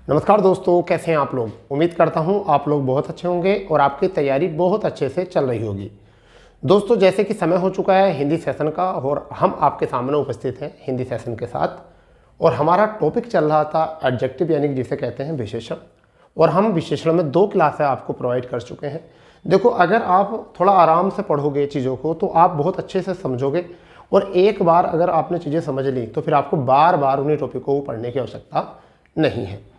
नमस्कार दोस्तों, कैसे हैं आप लोग। उम्मीद करता हूं आप लोग बहुत अच्छे होंगे और आपकी तैयारी बहुत अच्छे से चल रही होगी। दोस्तों, जैसे कि समय हो चुका है हिंदी सेशन का और हम आपके सामने उपस्थित हैं हिंदी सेशन के साथ। और हमारा टॉपिक चल रहा था एडजेक्टिव, यानी जिसे कहते हैं विशेषण। और हम विशेषण में 2 क्लासें आपको प्रोवाइड कर चुके हैं। देखो, अगर आप थोड़ा आराम से पढ़ोगे चीज़ों को तो आप बहुत अच्छे से समझोगे। और एक बार अगर आपने चीज़ें समझ ली तो फिर आपको बार बार उन्हीं टॉपिकों को पढ़ने की आवश्यकता नहीं है।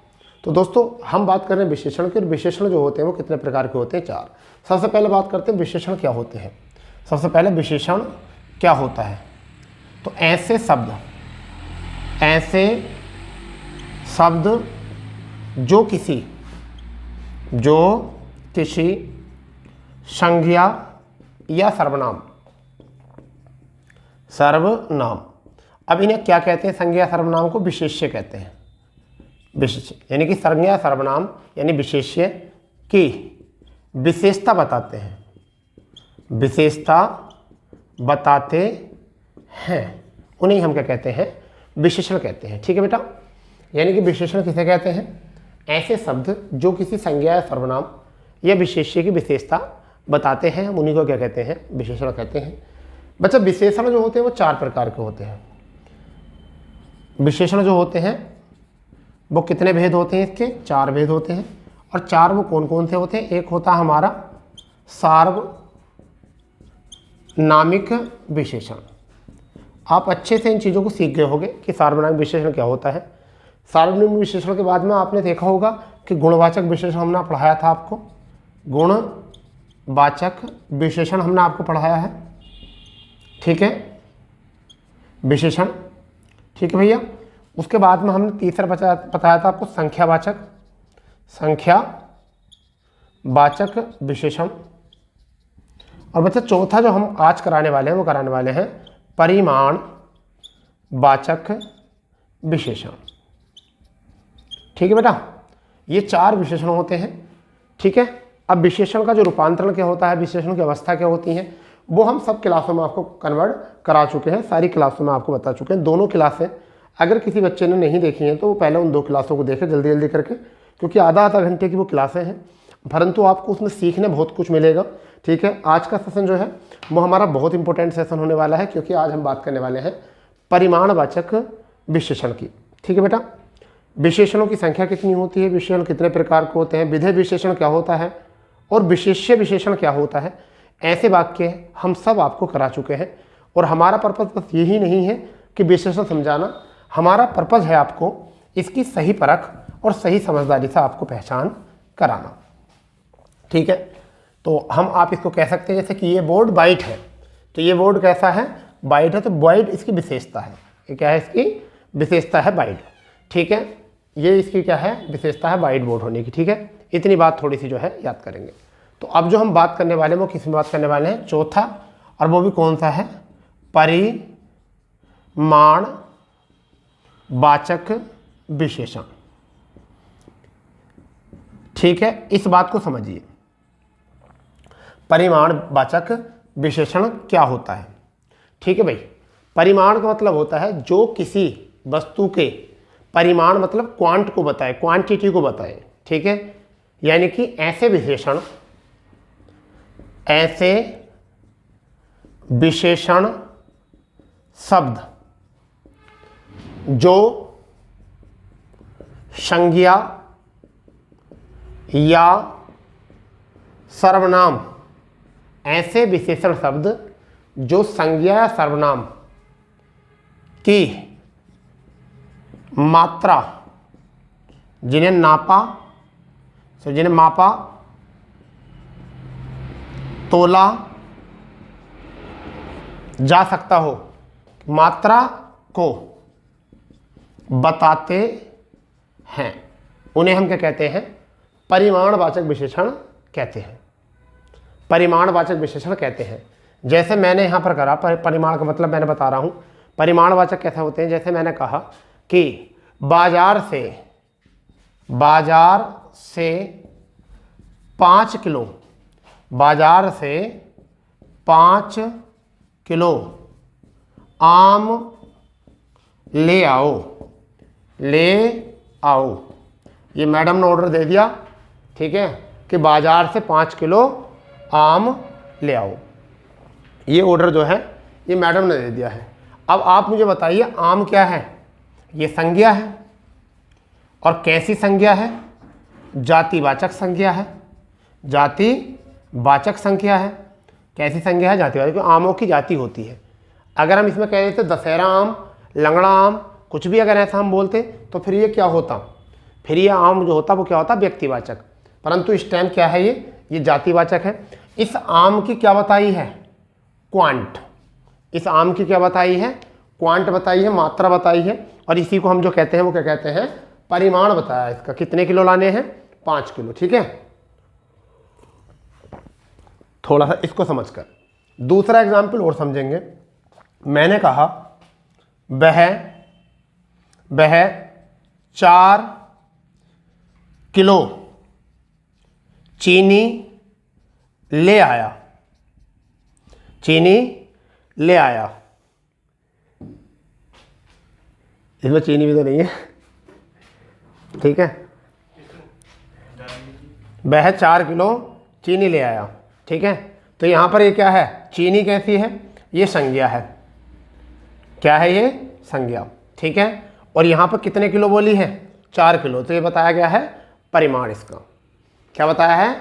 तो दोस्तों, हम बात कर रहे हैं विशेषण की। और विशेषण जो होते हैं वो कितने प्रकार के होते हैं? 4। सबसे पहले बात करते हैं विशेषण क्या होते हैं। सबसे पहले विशेषण क्या होता है, तो ऐसे शब्द जो किसी संज्ञा या सर्वनाम। अब इन्हें क्या कहते हैं? संज्ञा सर्वनाम को विशेष्य कहते हैं। विशेष्य यानी कि संज्ञा सर्वनाम यानी विशेष्य की विशेषता बताते हैं, उन्हें हम क्या कहते हैं? विशेषण कहते हैं। ठीक है बेटा, यानी कि विशेषण किसे कहते हैं? ऐसे शब्द जो किसी संज्ञा या सर्वनाम या विशेष्य की विशेषता बताते हैं, हम उन्हीं को क्या कहते हैं? विशेषण कहते हैं। बच्चा, विशेषण जो होते हैं वो 4 प्रकार के होते हैं। विशेषण जो होते हैं वो कितने भेद होते हैं? इसके 4 भेद होते हैं। और 4 वो कौन कौन से होते हैं? एक होता है हमारा सार्वनामिक विशेषण। आप अच्छे से इन चीज़ों को सीख गए होंगे कि सार्वनामिक विशेषण क्या होता है। सार्वनामिक विशेषण के बाद में आपने देखा होगा कि गुणवाचक विशेषण हमने पढ़ाया था आपको। गुणवाचक विशेषण हमने आपको पढ़ाया है। ठीक है, विशेषण। ठीक है भैया। उसके बाद में हमने तीसरा बताया था आपको संख्यावाचक विशेषण। और बच्चा, चौथा जो हम आज कराने वाले हैं वो कराने वाले हैं परिमाणवाचक विशेषण। ठीक है बेटा, ये 4 विशेषण होते हैं। ठीक है, अब विशेषण का जो रूपांतरण क्या होता है, विशेषण की अवस्था क्या होती है, वो हम सब क्लासों में आपको कन्वर्ट करा चुके हैं। सारी क्लासों में आपको बता चुके हैं। दोनों क्लासें अगर किसी बच्चे ने नहीं देखी हैं तो वो पहले उन 2 क्लासों को देखे जल्दी जल्दी करके, क्योंकि आधा घंटे की वो क्लासें हैं, परंतु आपको उसमें सीखने बहुत कुछ मिलेगा। ठीक है, आज का सेशन जो है वो हमारा बहुत इंपॉर्टेंट सेशन होने वाला है, क्योंकि आज हम बात करने वाले हैं परिमाणवाचक विशेषण की। ठीक है बेटा, विशेषणों की संख्या कितनी होती है, विशेषण कितने प्रकार के होते हैं, विधेय विशेषण क्या होता है और विशेष्य विशेषण क्या होता है, ऐसे वाक्य हम सब आपको करा चुके हैं। और हमारा पर्पज़ बस यही नहीं है कि विशेषण समझाना, हमारा पर्पज़ है आपको इसकी सही परख और सही समझदारी से आपको पहचान कराना। ठीक है, तो हम आप इसको कह सकते हैं जैसे कि ये बोर्ड वाइट है, तो ये बोर्ड कैसा है? वाइट है। तो वाइट इसकी विशेषता है। ये क्या है? इसकी विशेषता है वाइट। ठीक है, ये इसकी क्या है? विशेषता है वाइट बोर्ड होने की। ठीक है, इतनी बात थोड़ी सी जो है याद करेंगे। तो अब जो हम बात करने वाले हैं वो किस में बात करने वाले हैं? चौथा, और वो भी कौन सा है? परिमाणवाचक विशेषण। ठीक है, इस बात को समझिए, परिमाणवाचक विशेषण क्या होता है। ठीक है भाई, परिमाण का मतलब होता है जो किसी वस्तु के परिमाण मतलब क्वांट को बताए, क्वांटिटी को बताए। ठीक है, यानी कि ऐसे विशेषण शब्द जो संज्ञा या सर्वनाम, ऐसे विशेषण शब्द जो संज्ञा या सर्वनाम की मात्रा, जिन्हें मापा तोला जा सकता हो, मात्रा को बताते हैं, उन्हें हम क्या कहते हैं? परिमाणवाचक विशेषण कहते हैं। परिमाणवाचक विशेषण कहते हैं। जैसे मैंने यहाँ पर करा, परिमाण का मतलब मैंने बता रहा हूँ। परिमाणवाचक कैसे होते हैं? जैसे मैंने कहा कि बाजार से 5 किलो, बाजार से 5 किलो आम ले आओ। ये मैडम ने ऑर्डर दे दिया, ठीक है, कि बाजार से 5 किलो आम ले आओ। ये ऑर्डर जो है ये मैडम ने दे दिया है। अब आप मुझे बताइए आम क्या है? ये संज्ञा है। और कैसी संज्ञा है? जातिवाचक संज्ञा है। जातिवाचक संज्ञा है। कैसी संज्ञा है? जातिवाचक। आमों की जाति होती है। अगर हम इसमें कह देते दशहरा आम, लंगड़ा आम, कुछ भी अगर ऐसा हम बोलते तो फिर ये क्या होता? फिर ये आम जो होता वो क्या होता? व्यक्तिवाचक। परंतु इस टाइम क्या है? ये जातिवाचक है। इस आम की क्या बताई है? क्वांट। इस आम की क्या बताई है? क्वांट बताई है, मात्रा बताई है। और इसी को हम जो कहते हैं वो क्या कहते हैं? परिमाण बताया इसका। कितने किलो लाने हैं? 5 किलो। ठीक है, थोड़ा सा इसको समझकर दूसरा एग्जाम्पल और समझेंगे। मैंने कहा वह 4 किलो चीनी ले आया। चीनी ले आया। इसमें चीनी भी तो नहीं है, ठीक है। वह 4 किलो चीनी ले आया, ठीक है। तो यहाँ पर ये क्या है? चीनी कैसी है? ये संज्ञा है। क्या है ये? संज्ञा, ठीक है। और यहाँ पर कितने किलो बोली है? 4 किलो। तो ये बताया गया है परिमाण। इसका क्या बताया है?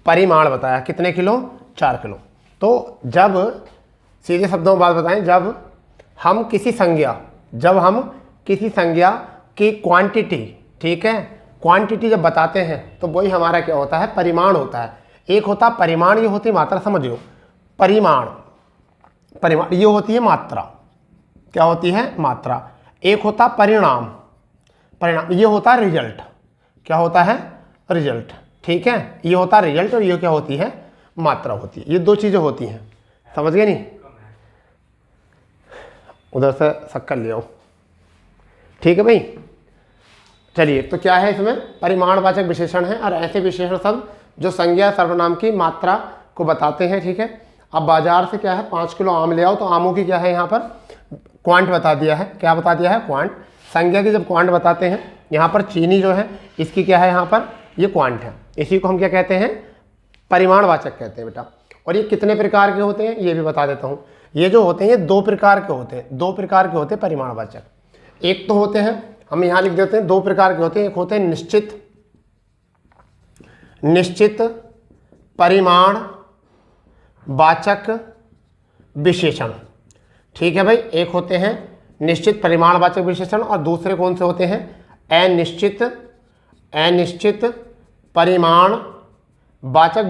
परिमाण बताया। कितने किलो? 4 किलो। तो जब सीधे शब्दों में बात बताएं, जब हम किसी संज्ञा की क्वांटिटी, ठीक है, क्वांटिटी जब बताते हैं तो वही हमारा क्या होता है? परिमाण होता है। एक होता परिमाण, ये होती मात्रा, समझियो। परिमाण ये होती है मात्रा। क्या होती है? मात्रा। एक होता परिणाम ये होता है रिजल्ट। क्या होता है? रिजल्ट, ठीक है। ये होता है रिजल्ट और ये क्या होती है? मात्रा होती है। ये 2 चीजें होती हैं, समझ गए नहीं? उधर से शक्कर ले आओ, ठीक है भाई। चलिए, तो क्या है इसमें? परिमाणवाचक विशेषण है और ऐसे विशेषण सब जो संज्ञा सर्वनाम की मात्रा को बताते हैं, ठीक है। अब बाजार से क्या है? 5 किलो आम ले आओ। तो आमों की क्या है? यहाँ पर क्वांट बता दिया है। क्या बता दिया है? क्वांट। संज्ञा की जब क्वांट बताते हैं, यहाँ पर चीनी जो है इसकी क्या है? यहाँ पर ये क्वांट है। इसी को हम क्या कहते हैं? परिमाणवाचक कहते हैं बेटा। और ये कितने प्रकार के होते हैं ये भी बता देता हूँ। ये जो होते हैं ये 2 प्रकार के होते हैं। 2 प्रकार के होते हैं परिमाणवाचक। एक तो होते हैं, हम यहाँ लिख देते हैं, 2 प्रकार के होते हैं। एक होते हैं निश्चित परिमाण वाचक विशेषण, ठीक है भाई। एक होते हैं निश्चित परिमाणवाचक विशेषण और दूसरे कौन से होते हैं? अनिश्चित परिमाण वाचक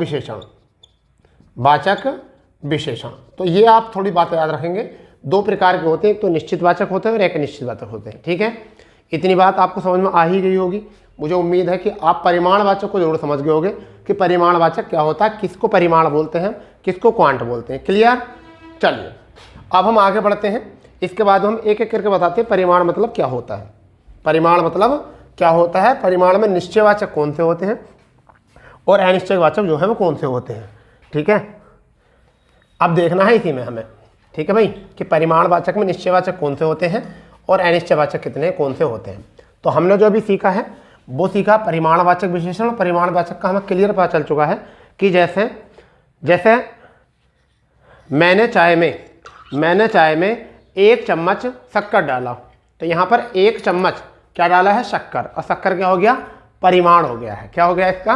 विशेषण। तो ये आप थोड़ी बातें याद रखेंगे। 2 प्रकार के होते हैं, एक तो निश्चित वाचक होते हैं और एक अनिश्चित वाचक होते हैं, ठीक है। इतनी बात आपको समझ में आ ही गई होगी। मुझे उम्मीद है कि आप परिमाणवाचक को जरूर समझ गए होंगे कि परिमाणवाचक क्या होता है, किसको परिमाण बोलते हैं, किसको क्वांट बोलते हैं। क्लियर? चलिए अब हम आगे बढ़ते हैं। इसके बाद हम एक एक करके बताते हैं परिमाण मतलब क्या होता है। परिमाण मतलब क्या होता है? परिमाण में निश्चयवाचक कौन से होते हैं और अनिश्चयवाचक जो है वो कौन से होते हैं, ठीक है। अब देखना है इसी में हमें, ठीक है भाई, कि परिमाणवाचक में निश्चयवाचक कौन से होते हैं और अनिश्चयवाचक कितने कौन से होते हैं। तो हमने जो अभी सीखा है वो सीखा परिमाणवाचक विशेषण और परिमाणवाचक का हमें क्लियर पता चल चुका है कि जैसे मैंने चाय में 1 चम्मच शक्कर डाला। तो यहाँ पर 1 चम्मच क्या डाला है? शक्कर। और शक्कर क्या हो गया? परिमाण हो गया है। क्या हो गया इसका?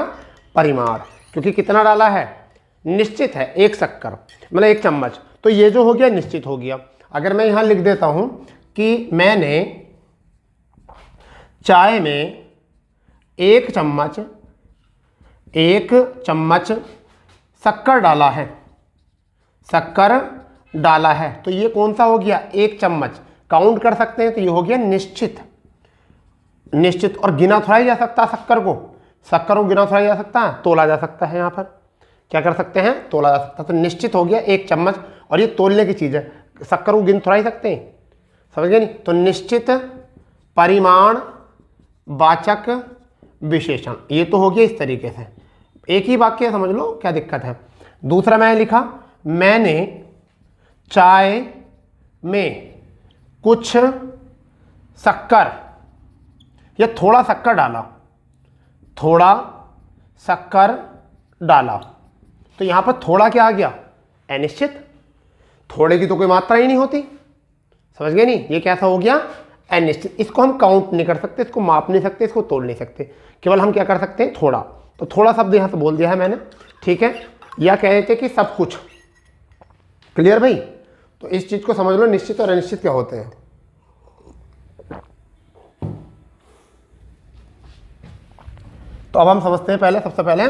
परिमाण। क्योंकि कितना डाला है? निश्चित है, 1 शक्कर मतलब 1 चम्मच। तो ये जो हो गया निश्चित हो गया। अगर मैं यहाँ लिख देता हूँ कि मैंने चाय में 1 चम्मच शक्कर डाला है, तो ये कौन सा हो गया? 1 चम्मच। काउंट कर सकते हैं तो ये हो गया निश्चित। और गिना थोड़ा ही जा सकता शक्कर को गिना थोड़ा जा सकता है, तोला जा सकता है। यहाँ पर क्या कर सकते हैं? तोला जा सकता है। तो निश्चित हो गया 1 चम्मच और ये तोलने की चीज़ है। शक्कर को गिन थोड़ा ही सकते हैं, समझ गए नहीं? तो निश्चित परिमाण वाचक विशेषण ये तो हो गया इस तरीके से। एक ही वाक्य समझ लो, क्या दिक्कत है। दूसरा मैंने लिखा मैंने चाय में कुछ शक्कर या थोड़ा शक्कर डाला। थोड़ा शक्कर डाला। तो यहां पर थोड़ा क्या आ गया, अनिश्चित। थोड़े की तो कोई मात्रा ही नहीं होती, समझ गए नहीं, ये कैसा हो गया, अनिश्चित। इसको हम काउंट नहीं कर सकते, इसको माप नहीं सकते, इसको तोड़ नहीं सकते, केवल हम क्या कर सकते हैं, थोड़ा। तो थोड़ा शब्द यहां से बोल दिया है मैंने, ठीक है। या कह रहे थे कि सब कुछ, क्लियर भाई। तो इस चीज को समझ लो, निश्चित और अनिश्चित क्या होते हैं। तो अब हम समझते हैं पहले, सबसे पहले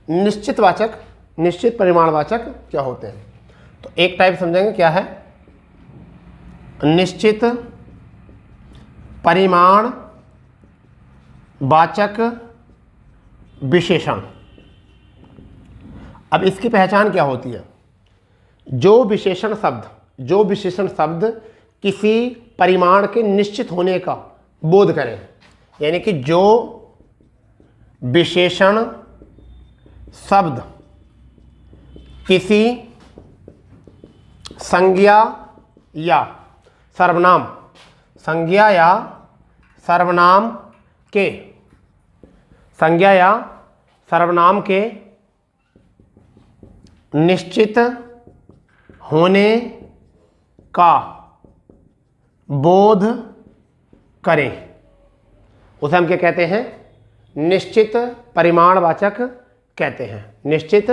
निश्चितवाचक, निश्चित परिमाणवाचक क्या होते हैं। तो एक टाइप समझेंगे क्या है, निश्चित परिमाणवाचक विशेषण। अब इसकी पहचान क्या होती है, जो विशेषण शब्द किसी परिमाण के निश्चित होने का बोध करें, यानी कि जो विशेषण शब्द किसी संज्ञा या सर्वनाम, संज्ञा या सर्वनाम के, संज्ञा या सर्वनाम के निश्चित होने का बोध करें, उसे हम क्या कहते हैं, निश्चित परिमाणवाचक कहते हैं, निश्चित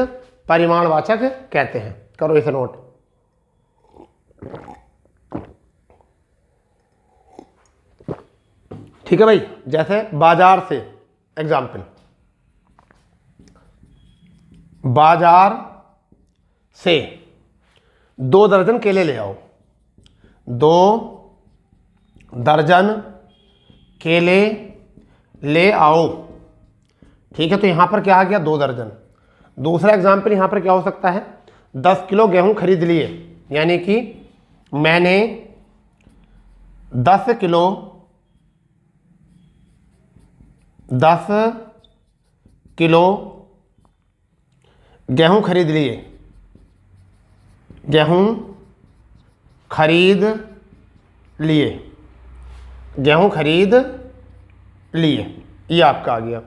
परिमाणवाचक कहते हैं। करो इसे नोट। ठीक है भाई, जैसे बाजार से, एग्जाम्पल, बाजार से 2 दर्जन केले ले आओ, 2 दर्जन केले ले आओ, ठीक है। तो यहां पर क्या आ गया, 2 दर्जन। दूसरा एग्जाम्पल यहां पर क्या हो सकता है, 10 किलो गेहूं खरीद लिए, यानी कि मैंने 10 किलो गेहूं खरीद लिए, गेहूं खरीद लिए, गेहूं खरीद लिए, ये आपका आ गया।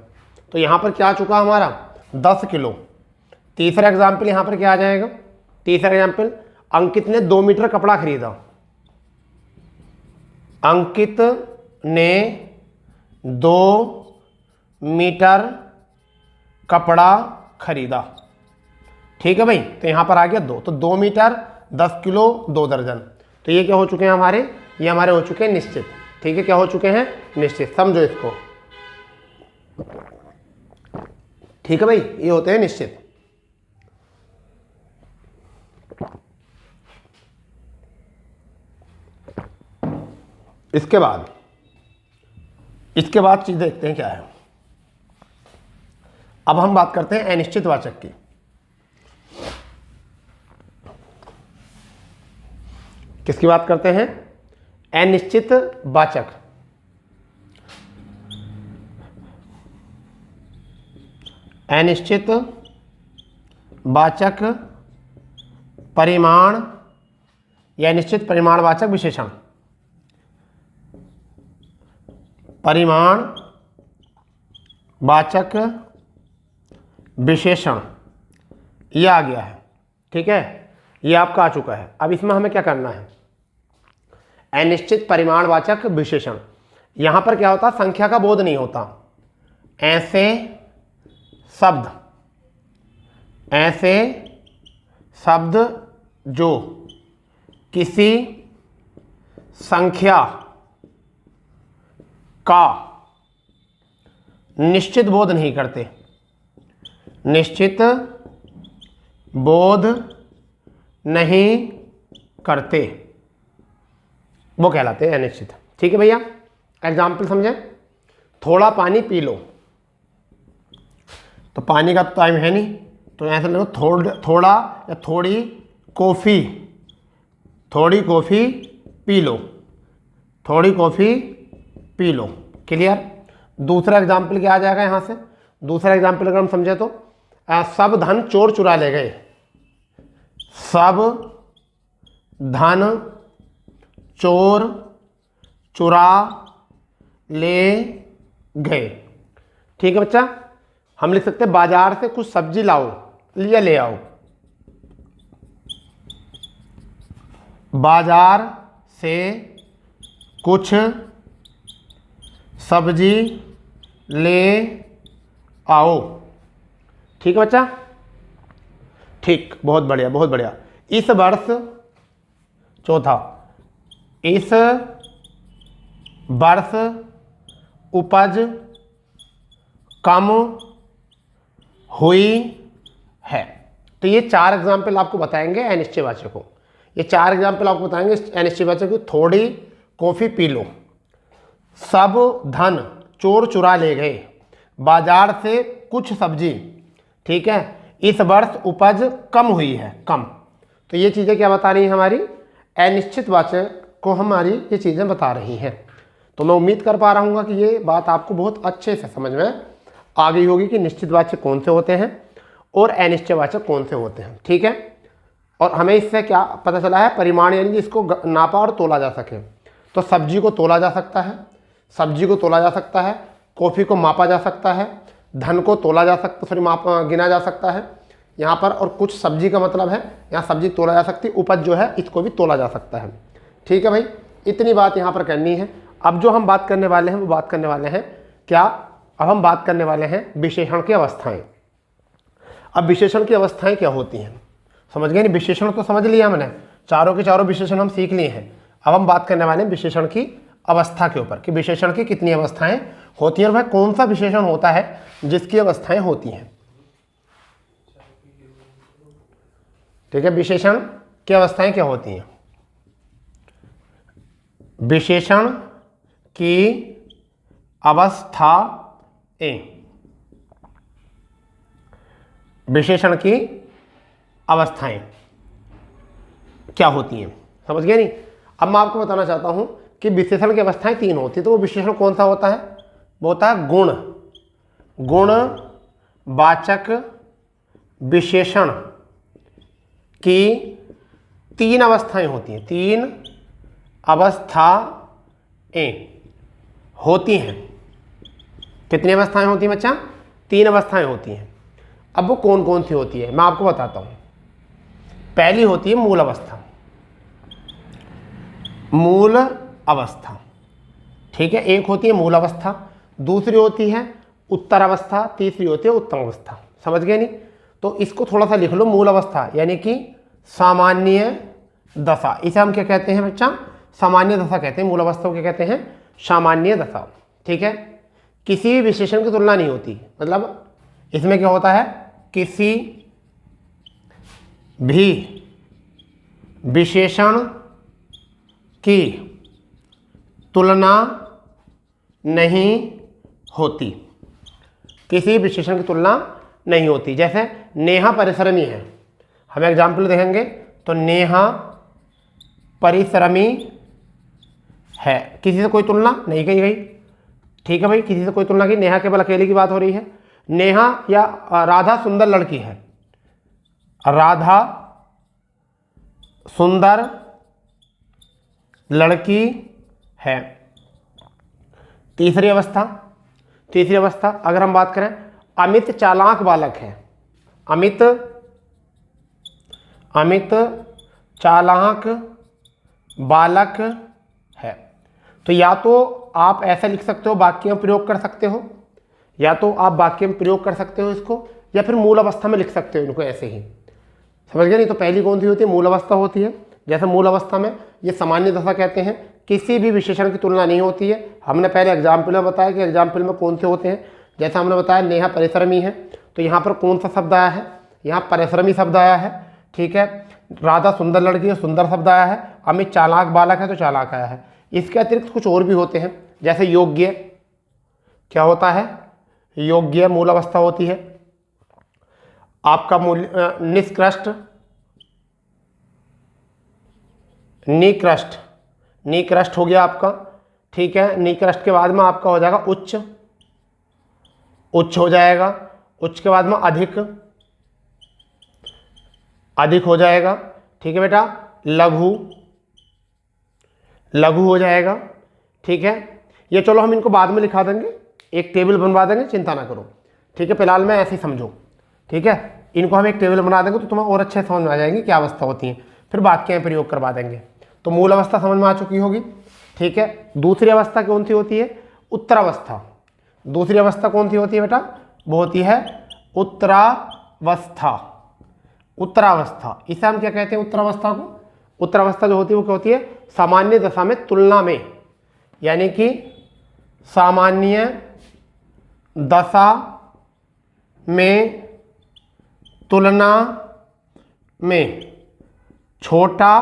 तो यहां पर क्या आ चुका हमारा, 10 किलो। तीसरा एग्जाम्पल यहां पर क्या आ जाएगा, तीसरा एग्जाम्पल, अंकित ने 2 मीटर कपड़ा खरीदा, अंकित ने 2 मीटर कपड़ा खरीदा, ठीक है भाई। तो यहां पर आ गया 2, तो 2 मीटर, 10 किलो, 2 दर्जन। तो ये क्या हो चुके हैं हमारे, ये हमारे हो चुके हैं निश्चित, ठीक है। क्या हो चुके हैं, निश्चित, समझो इसको, ठीक है भाई, ये होते हैं निश्चित। इसके बाद चीज देखते हैं क्या है। अब हम बात करते हैं अनिश्चितवाचक की। किसकी बात करते हैं, अनिश्चितवाचक। अनिश्चितवाचक परिमाण या निश्चित परिमाणवाचक विशेषण, परिमाणवाचक विशेषण, ये आ गया है, ठीक है, ये आपका आ चुका है। अब इसमें हमें क्या करना है, अनिश्चित परिमाणवाचक विशेषण, यहां पर क्या होता, संख्या का बोध नहीं होता। ऐसे शब्द जो किसी संख्या का निश्चित बोध नहीं करते, निश्चित बोध नहीं करते, वो कहलाते हैं अनिश्चित, ठीक है भैया। एग्जाम्पल समझे, थोड़ा पानी पी लो, तो पानी का टाइम है नहीं, तो ऐसे लो, थोड़ा या थोड़ी कॉफ़ी, थोड़ी कॉफ़ी पी लो, थोड़ी कॉफ़ी पी लो, क्लियर। दूसरा एग्जाम्पल क्या आ जाएगा यहाँ से, दूसरा एग्जाम्पल अगर हम समझे तो, सब धन चोर चुरा ले गए, सब धन चोर चुरा ले गए, ठीक है बच्चा। हम लिख सकते हैं बाजार से कुछ सब्जी लाओ या ले आओ। बाजार से कुछ सब्जी ले आओ। ठीक है बच्चा, ठीक, बहुत बढ़िया बहुत बढ़िया। इस वर्ष, चौथा, इस वर्ष उपज कम हुई है। तो ये 4 एग्जाम्पल आपको बताएंगे अनिश्चयवाचक को। ये 4 एग्जाम्पल आपको बताएंगे अनिश्चयवाचक को। थोड़ी कॉफ़ी पी लो, सब धन चोर चुरा ले गए, बाजार से कुछ सब्जी, ठीक है, इस वर्ष उपज कम हुई है, कम। तो ये चीज़ें क्या बता रही हैं हमारी, अनिश्चितवाचक को हमारी ये चीज़ें बता रही हैं। तो मैं उम्मीद कर पा रहा हूँ कि ये बात आपको बहुत अच्छे से समझ में आ गई होगी कि निश्चितवाचक कौन से होते हैं और अनिश्चयवाचक कौन से होते हैं। ठीक है, और हमें इससे क्या पता चला है, परिमाण, यानी कि इसको नापा और तोला जा सके। तो सब्जी को तोला जा सकता है, सब्जी को तोला जा सकता है, कॉफ़ी को मापा जा सकता है, धन को तोला जा सकता, सॉरी गिना जा सकता है यहाँ पर। और कुछ सब्जी का मतलब है यहाँ सब्जी तोला जा सकती है, उपज जो है इसको भी तोला जा सकता है। ठीक है भाई, इतनी बात यहाँ पर करनी है। अब जो हम बात करने वाले हैं वो बात करने वाले हैं क्या, अब हम बात करने वाले हैं विशेषण की अवस्थाएं। अब विशेषण की अवस्थाएं क्या होती हैं, समझ गए नहीं। विशेषण तो समझ लिया हमने, चारों के चारों विशेषण हम सीख लिए हैं। अब हम बात करने वाले हैं विशेषण की अवस्था के ऊपर कि विशेषण की कितनी अवस्थाएं होती हैं और वह कौन सा विशेषण होता है जिसकी अवस्थाएं होती हैं। ठीक है, विशेषण की अवस्थाएं क्या होती हैं। विशेषण की अवस्थाएं, विशेषण की अवस्थाएं क्या होती हैं, समझ गए नहीं। अब मैं आपको बताना चाहता हूं कि विशेषण की अवस्थाएं 3 होती है। तो वो विशेषण कौन सा होता है, वो होता है गुण, गुणवाचक विशेषण की 3 अवस्थाएं होती हैं, 3 अवस्थाएं होती हैं। कितनी अवस्थाएं होती हैं बच्चा, 3 अवस्थाएं होती हैं। अब वो कौन कौन सी होती है मैं आपको बताता हूं। पहली होती है मूल अवस्था, मूल अवस्था, ठीक है, एक होती है मूल अवस्था, दूसरी होती है उत्तर अवस्था, तीसरी होती है उत्तम अवस्था। समझ गए नहीं। तो इसको थोड़ा सा लिख लो, मूल अवस्था यानी कि सामान्य दशा, इसे हम क्या कहते हैं बच्चा, सामान्य दशा कहते हैं। मूल अवस्था को क्या कहते हैं, सामान्य दशा। ठीक है, किसी भी विशेषण की तुलना नहीं होती, मतलब इसमें क्या होता है, किसी भी विशेषण की तुलना नहीं होती, किसी विशेषण की तुलना नहीं होती। जैसे नेहा परिश्रमी है, हम एग्जाम्पल देखेंगे तो नेहा परिश्रमी है, किसी से कोई तुलना नहीं की गई। ठीक है भाई, किसी से कोई तुलना की, नेहा केवल अकेले की बात हो रही है। नेहा या राधा सुंदर लड़की है, राधा सुंदर लड़की है। तीसरी अवस्था, तीसरी अवस्था अगर हम बात करें, अमित चालाक बालक है, अमित चालाक बालक है। तो या तो आप ऐसा लिख सकते हो, वाक्य में प्रयोग कर सकते हो, या तो आप वाक्य में प्रयोग कर सकते हो इसको, या फिर मूल अवस्था में लिख सकते हो इनको ऐसे ही। समझ गए नहीं। तो पहली कौन सी होती है, मूल अवस्था होती है। जैसे मूल अवस्था में ये सामान्य दशा कहते हैं, किसी भी विशेषण की तुलना नहीं होती है। हमने पहले एग्जाम्पल में बताया कि एग्जाम्पल में कौन से होते हैं। जैसा हमने बताया नेहा परिश्रमी है, तो यहाँ पर कौन सा शब्द आया है, यहाँ परिश्रमी शब्द आया है। ठीक है, राधा सुंदर लड़की है, सुंदर शब्द आया है। अमित चालाक बालक है तो चालाक आया है। इसके अतिरिक्त कुछ और भी होते हैं, जैसे योग्य, क्या होता है, योग्य मूल अवस्था होती है। आपका मूल्य निष्कृष्ट, निकृष्ट, निकृष्ट हो गया आपका। ठीक है, निकृष्ट के बाद में आपका हो जाएगा उच्च, उच्च हो जाएगा। उच्च के बाद में अधिक, अधिक हो जाएगा। ठीक है बेटा, लघु, लघु हो जाएगा। ठीक है, ये चलो हम इनको बाद में लिखा देंगे, एक टेबल बनवा देंगे, चिंता ना करो, ठीक है। फिलहाल मैं ऐसे ही समझो, ठीक है। इनको हम एक टेबल बना देंगे तो तुम्हें और अच्छे समझ में आ जाएंगी क्या अवस्था होती है, फिर बात के प्रयोग करवा देंगे। तो मूल अवस्था समझ में आ चुकी होगी, ठीक है। दूसरी अवस्था कौन सी होती है? उत्तरावस्था। दूसरी अवस्था कौन सी होती है बेटा? वो होती है उत्तरावस्था। उत्तरावस्था, इसे हम क्या कहते हैं? उत्तरावस्था को, उत्तरावस्था जो होती है वो क्या होती है? सामान्य दशा में तुलना में, यानी कि सामान्य दशा में तुलना में छोटा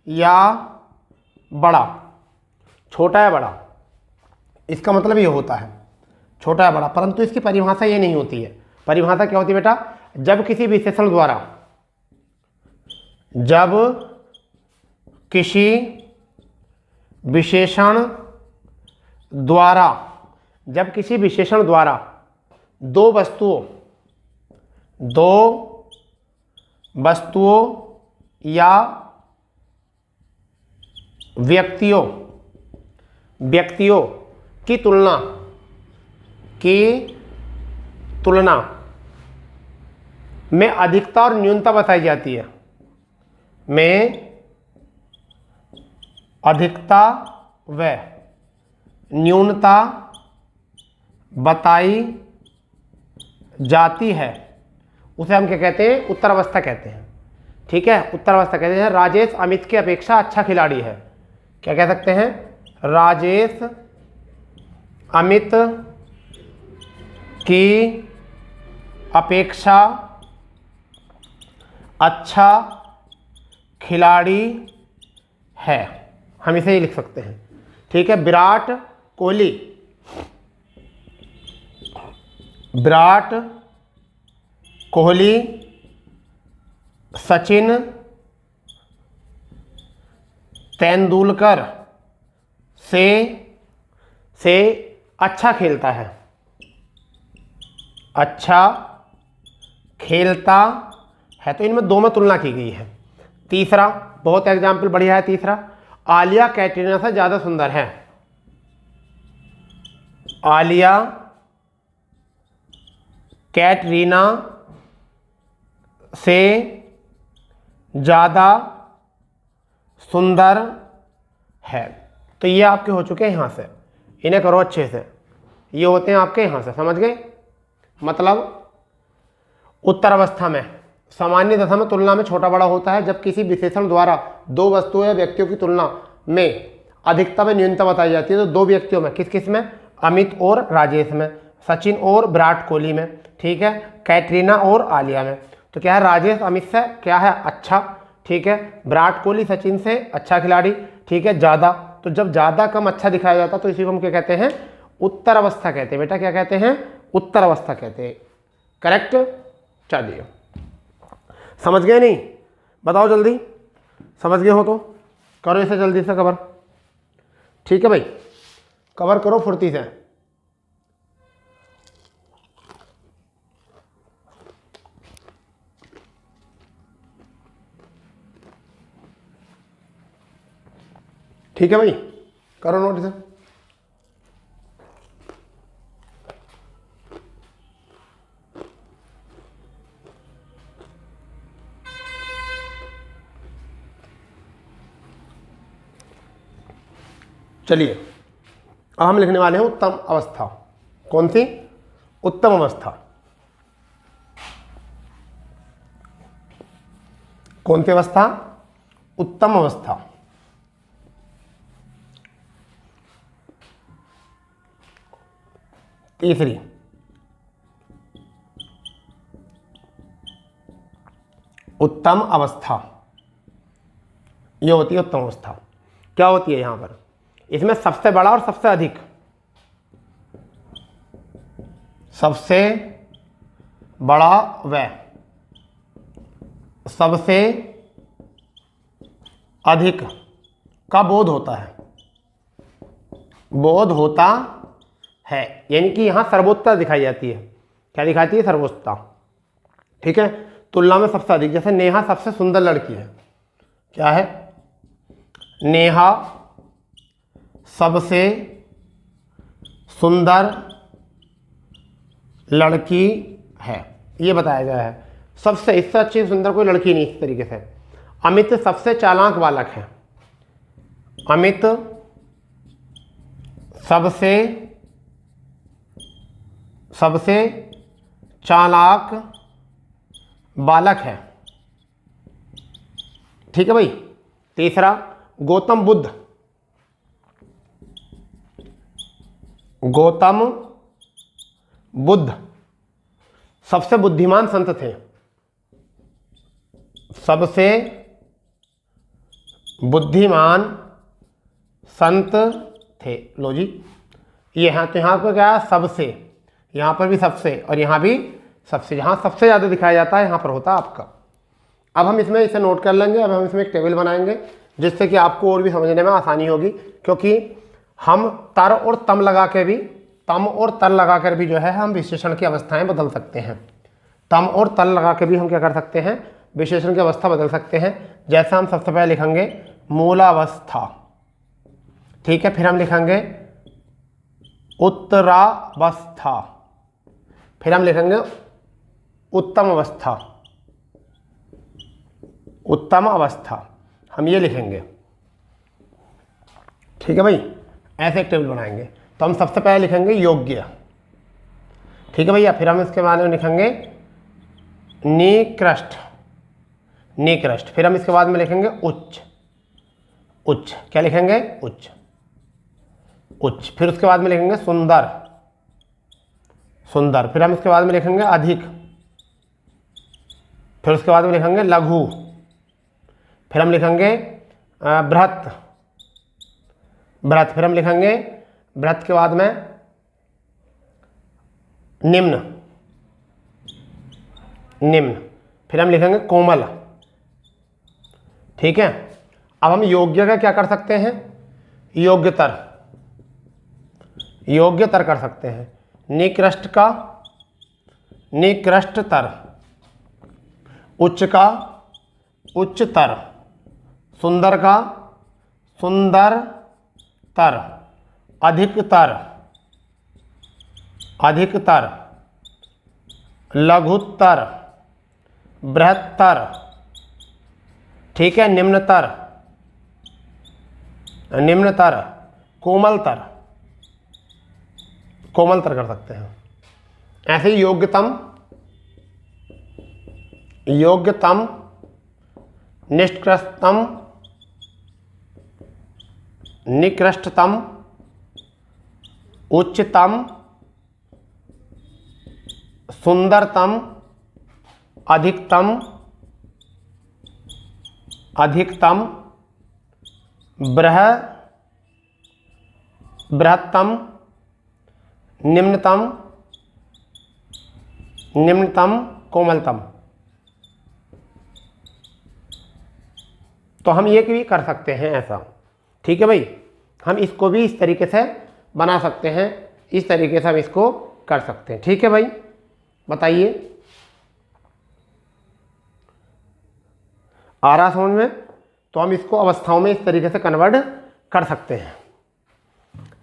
या बड़ा, छोटा या बड़ा, इसका मतलब ये होता है छोटा या बड़ा। परंतु इसकी परिभाषा ये नहीं होती है। परिभाषा क्या होती है बेटा? जब किसी विशेषण द्वारा, जब किसी विशेषण द्वारा, जब किसी विशेषण द्वारा दो वस्तुओं या व्यक्तियों की तुलना में अधिकता और न्यूनता बताई जाती है, में अधिकता व न्यूनता बताई जाती है, उसे हम क्या कहते हैं? उत्तरावस्था कहते हैं, ठीक है। उत्तरावस्था कहते हैं। राजेश अमित की अपेक्षा अच्छा खिलाड़ी है, क्या कह सकते हैं? राजेश अमित की अपेक्षा अच्छा खिलाड़ी है, हम इसे ही लिख सकते हैं, ठीक है। विराट कोहली सचिन तेंदुलकर से अच्छा खेलता है, अच्छा खेलता है। तो इनमें दो में तुलना की गई है। तीसरा, बहुत एग्जाम्पल बढ़िया है तीसरा, आलिया कैटरीना से ज़्यादा सुंदर है। आलिया कैटरीना से ज़्यादा सुंदर है। तो ये आपके हो चुके हैं यहाँ से, इन्हें करो अच्छे से। ये होते हैं आपके यहाँ से, समझ गए? मतलब उत्तरावस्था में सामान्य दशा में तुलना में छोटा बड़ा होता है जब किसी विशेषण द्वारा दो वस्तुओं या व्यक्तियों की तुलना में अधिकता में न्यूनता बताई जाती है। तो दो व्यक्तियों में, किस किस में? अमित और राजेश में, सचिन और विराट कोहली में, ठीक है, कैटरीना और आलिया में। तो क्या है? राजेश अमित से क्या है? अच्छा, ठीक है। विराट कोहली सचिन से अच्छा खिलाड़ी, ठीक है, ज़्यादा। तो जब ज़्यादा कम अच्छा दिखाया जाता तो इसी को हम क्या कहते हैं? उत्तरावस्था कहते हैं। बेटा क्या कहते हैं? उत्तरावस्था कहते हैं। करेक्ट? चलिए, समझ गए नहीं? बताओ जल्दी, समझ गए हो तो करो इसे जल्दी से कवर, ठीक है भाई, कवर करो फुर्ती से। ठीक है भाई, करो नोट इसे। चलिए, अब हम लिखने वाले हैं उत्तम अवस्था। कौन सी? उत्तम अवस्था। कौन सी अवस्था? उत्तम अवस्था। तीसरी, उत्तम अवस्था। ये होती है उत्तम अवस्था। क्या होती है यहां पर? इसमें सबसे बड़ा और सबसे अधिक, सबसे बड़ा व सबसे अधिक का बोध होता है, बोध होता है। यानी कि यहां सर्वोत्तता दिखाई जाती है। क्या दिखाती है? सर्वोत्तता, ठीक है। तुलना में सबसे अधिक, जैसे नेहा सबसे सुंदर लड़की है। क्या है? नेहा सबसे सुंदर लड़की है, ये बताया गया है। सबसे इससे अच्छी सुंदर कोई लड़की नहीं इस तरीके से। अमित सबसे चालाक बालक है, अमित सबसे चालाक बालक है। ठीक है भाई। तीसरा, गौतम बुद्ध सबसे बुद्धिमान संत थे, सबसे बुद्धिमान संत थे। लो जी, ये यहाँ तो यहाँ पर क्या, सबसे, यहाँ पर भी सबसे और यहाँ भी सबसे। जहाँ सबसे ज़्यादा दिखाया जाता है यहाँ पर होता है आपका। अब हम इसमें इसे नोट कर लेंगे। अब हम इसमें एक टेबल बनाएंगे जिससे कि आपको और भी समझने में आसानी होगी, क्योंकि हम तर और तम लगा के भी, तम और तल लगा कर भी जो है हम विशेषण की अवस्थाएं बदल सकते हैं। तम और तल लगा के भी हम क्या कर सकते हैं, विशेषण की अवस्था बदल सकते हैं। जैसा हम सबसे पहले लिखेंगे मूलावस्था, ठीक है, फिर हम लिखेंगे उत्तरावस्था, फिर हम लिखेंगे उत्तम अवस्था, उत्तम अवस्था, हम ये लिखेंगे। ठीक है भाई, ऐसे एक टेबल बनाएंगे। तो हम सबसे पहले लिखेंगे योग्य, ठीक है भैया। फिर हम इसके बाद में लिखेंगे निकृष्ट, निकृष्ट। फिर हम इसके बाद में लिखेंगे उच्च, उच्च, क्या लिखेंगे, उच्च, उच्च। फिर उसके बाद में लिखेंगे सुंदर, सुंदर। फिर हम इसके बाद में लिखेंगे अधिक, फिर उसके बाद में लिखेंगे लघु, फिर हम लिखेंगे बृहत, बृहत। फिर हम लिखेंगे बृहत के बाद में निम्न, निम्न। फिर हम लिखेंगे कोमल, ठीक है। अब हम योग्य का क्या कर सकते हैं, योग्यतर, योग्यतर कर सकते हैं। निकृष्ट का निकृष्टतर, उच्च का उच्चतर, सुंदर का सुंदरतर, अधिकतर अधिकतर, लघुत्तर, बृहत्तर, ठीक है, निम्नतर निम्नतर, कोमलतर, कोमलतर कर सकते हैं। ऐसे ही योग्यतम, योग्यतम, निष्कृष्टतम, निकृष्टतम, उच्चतम, सुंदरतम, अधिकतम, अधिकतम, बृहत्तम, निम्नतम, निम्नतम, कोमलतम। तो हम ये भी कर सकते हैं ऐसा, ठीक है भाई। हम इसको भी इस तरीके से बना सकते हैं, इस तरीके से हम इसको कर सकते हैं, ठीक है भाई। बताइए, आ रहा समझ में? तो हम इसको अवस्थाओं में इस तरीके से कन्वर्ट कर सकते हैं,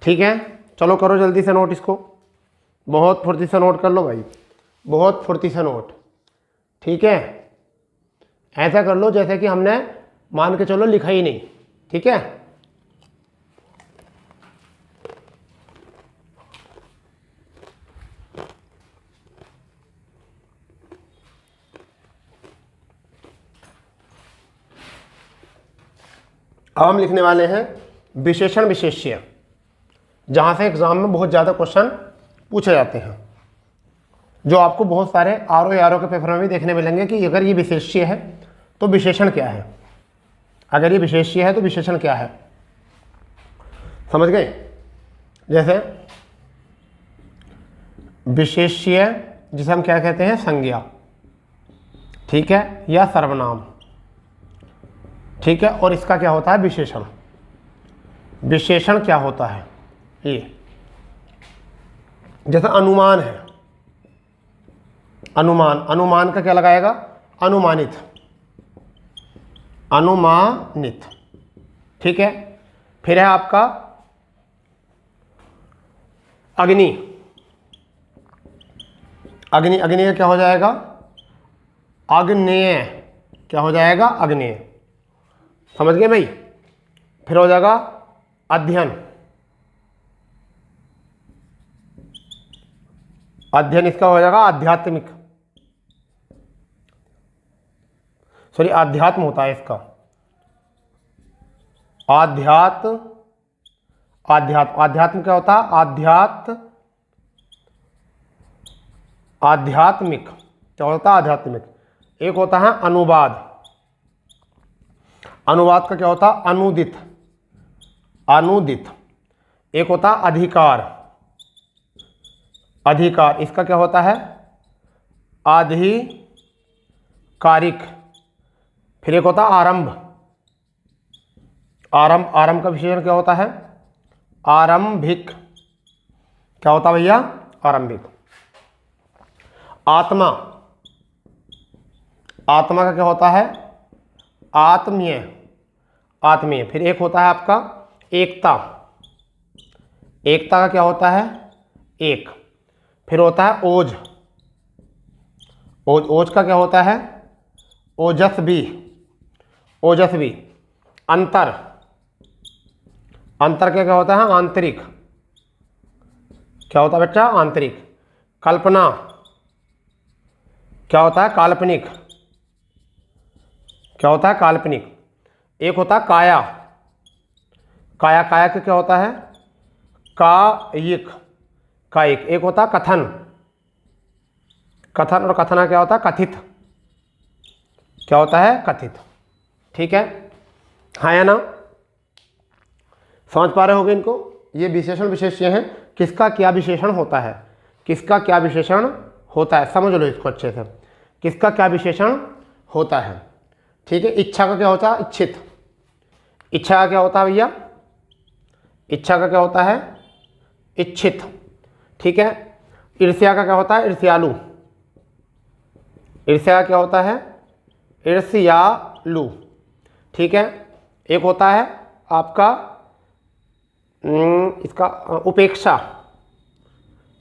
ठीक है। चलो करो जल्दी से नोट इसको, बहुत फुर्ती से नोट कर लो भाई, बहुत फुर्ती से नोट, ठीक है। ऐसा कर लो जैसे कि हमने मान के चलो लिखा ही नहीं, ठीक है। अब हम लिखने वाले हैं विशेषण विशेष्य, जहाँ से एग्जाम में बहुत ज़्यादा क्वेश्चन पूछे जाते हैं, जो आपको बहुत सारे आर ओ के पेपर में भी देखने मिलेंगे कि अगर ये विशेष्य है तो विशेषण क्या है, अगर ये विशेष्य है तो विशेषण क्या है। समझ गए? जैसे विशेष्य जिसे हम क्या कहते हैं, संज्ञा, ठीक है, या सर्वनाम, ठीक है। और इसका क्या होता है, विशेषण। विशेषण क्या होता है, ये जैसे अनुमान है, अनुमान, अनुमान का क्या लगाएगा, अनुमानित, अनुमानित, ठीक है। फिर है आपका अग्नि, अग्नि, अग्नि का क्या हो जाएगा? आग्नेय, क्या हो जाएगा? आग्नेय। समझ गए भाई? फिर हो जाएगा अध्ययन, अध्ययन इसका हो जाएगा आध्यात्मिक, सॉरी आध्यात्म होता है इसका, आध्यात्म, आध्यात्म, आध्यात्म क्या होता है? आध्यात्मिक, क्या होता है? आध्यात्मिक। एक होता है अनुवाद, अनुवाद का क्या होता है? अनुदित, अनुदित। एक होता है अधिकार, अधिकार, इसका क्या होता है? आधिकारिक। फिर एक होता है आरंभ, आरंभ, आरंभ का विशेषण क्या होता है? आरंभिक, क्या होता है भैया? आरंभिक। आत्मा, आत्मा का क्या होता है? आत्मीय, आत्मीय। फिर एक होता है आपका एकता, एकता का क्या होता है? एक। फिर होता है ओज, ओज, ओज का क्या होता है? ओजस्वी, ओजस्वी। अंतर, अंतर क्या क्या होता है? आंतरिक, क्या होता है बच्चा? आंतरिक। कल्पना, क्या होता है? काल्पनिक, क्या होता है? काल्पनिक। एक होता है काया, काया, काया का क्या होता है? कायिक, कायिक। एक होता है कथन, कथन, और कथना क्या होता है? कथित, क्या होता है? कथित। ठीक है, हाँ या ना? समझ पा रहे होगे इनको? ये विशेषण विशेष्य हैं, किसका क्या विशेषण होता है, किसका क्या विशेषण होता है, समझ लो इसको अच्छे से, किसका क्या विशेषण होता है। ठीक है, इच्छा का क्या होता है? इच्छित, इच्छा का क्या होता है भैया? इच्छा का क्या होता है? इच्छित। ठीक है, ईर्ष्या का क्या होता है? ईर्ष्यालु, ईर्ष्या का क्या होता है? ईर्ष्यालु। ठीक है, एक होता है आपका इसका उपेक्षा,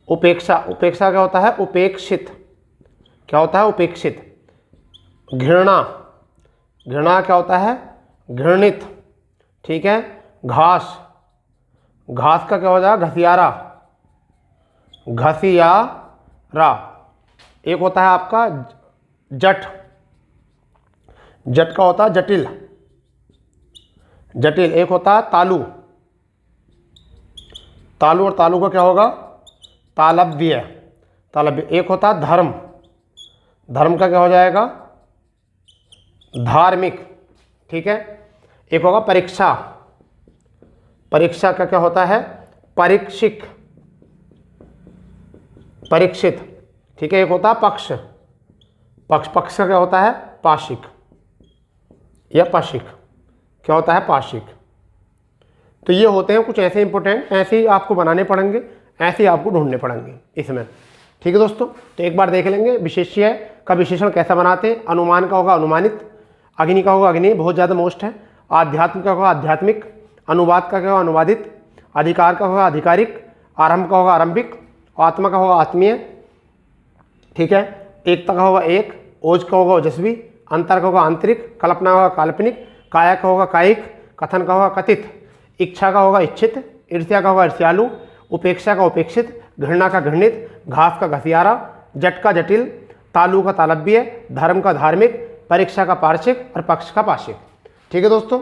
उपेक्षा, उपेक्षा क्या होता है? उपेक्षित, क्या होता है? उपेक्षित। घृणा, घृणा क्या होता है? घृणित। ठीक है, घास, घास का क्या हो जाएगा? घसियारा, घसियारा। एक होता है आपका जट, जट का होता है जटिल, जटिल। एक होता है तालु, तालु, और तालु का क्या होगा? तालव्य, तालव्य। एक होता है धर्म, धर्म का क्या हो जाएगा? धार्मिक। ठीक है, एक होगा परीक्षा, परीक्षा का क्या होता है? परीक्षिक, परीक्षित। ठीक है, एक होता है पक्ष, पक्ष, पक्ष का क्या होता है? पाशिक या पाशिक, क्या होता है? पाशिक। तो ये होते हैं कुछ ऐसे इंपॉर्टेंट, ऐसे ही आपको बनाने पड़ेंगे, ऐसे ही आपको ढूंढने पड़ेंगे इसमें। ठीक है दोस्तों, तो एक बार देख लेंगे विशेष्य का विशेषण कैसा बनाते हैं। अनुमान का होगा अनुमानित, अग्नि का होगा अग्नि, बहुत ज़्यादा मोस्ट है। आध्यात्म का होगा आध्यात्मिक, अनुवाद का क्या होगा? अनुवादित, अधिकार का होगा आधिकारिक, आरंभ का होगा आरंभिक, आत्मा का होगा आत्मीय। ठीक है, एकता का होगा एक, ओज का होगा ओजस्वी, अंतर का होगा आंतरिक, कल्पना का होगा काल्पनिक, काया का होगा कायिक, कथन का होगा कथित, इच्छा का होगा इच्छित, ईर्ष्या का होगा ईर्ष्यालु, उपेक्षा का उपेक्षित, घृणा का घृणित, घास का घसियारा, जट का जटिल, तालु का तालव्य, धर्म का धार्मिक, परीक्षा का पार्शिक और पक्ष का पाशिक। ठीक है दोस्तों,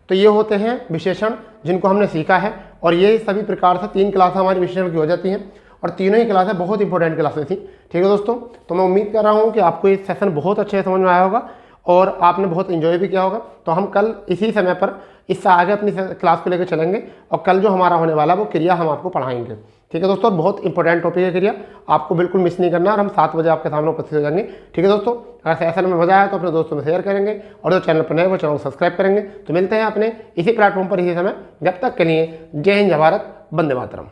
तो ये होते हैं विशेषण जिनको हमने सीखा है, और ये सभी प्रकार से 3 क्लास हमारी विशेषण की हो जाती हैं, और तीनों ही क्लासें बहुत इंपॉर्टेंट क्लासें थी। ठीक है दोस्तों, तो मैं उम्मीद कर रहा हूँ कि आपको ये सेशन बहुत अच्छे से समझ में आया होगा और आपने बहुत इन्जॉय भी किया होगा। तो हम कल इसी समय पर इससे आगे अपनी क्लास को लेकर चलेंगे, और कल जो हमारा होने वाला वो क्रिया हम आपको पढ़ाएंगे। ठीक है दोस्तों, बहुत इंपॉर्टेंट टॉपिक है क्रिया, आपको बिल्कुल मिस नहीं करना, और हम 7 बजे आपके सामने उपस्थित हो जाएंगे। ठीक है दोस्तों, अगर सेशन में मजा आया तो अपने दोस्तों में शेयर करेंगे, और जो चैनल पर नए वो चैनल को सब्सक्राइब करेंगे। तो मिलते हैं अपने इसी प्लेटफॉर्म पर इसी समय, जब तक के लिए जय हिंद, जय भारत, वंदे मातरम।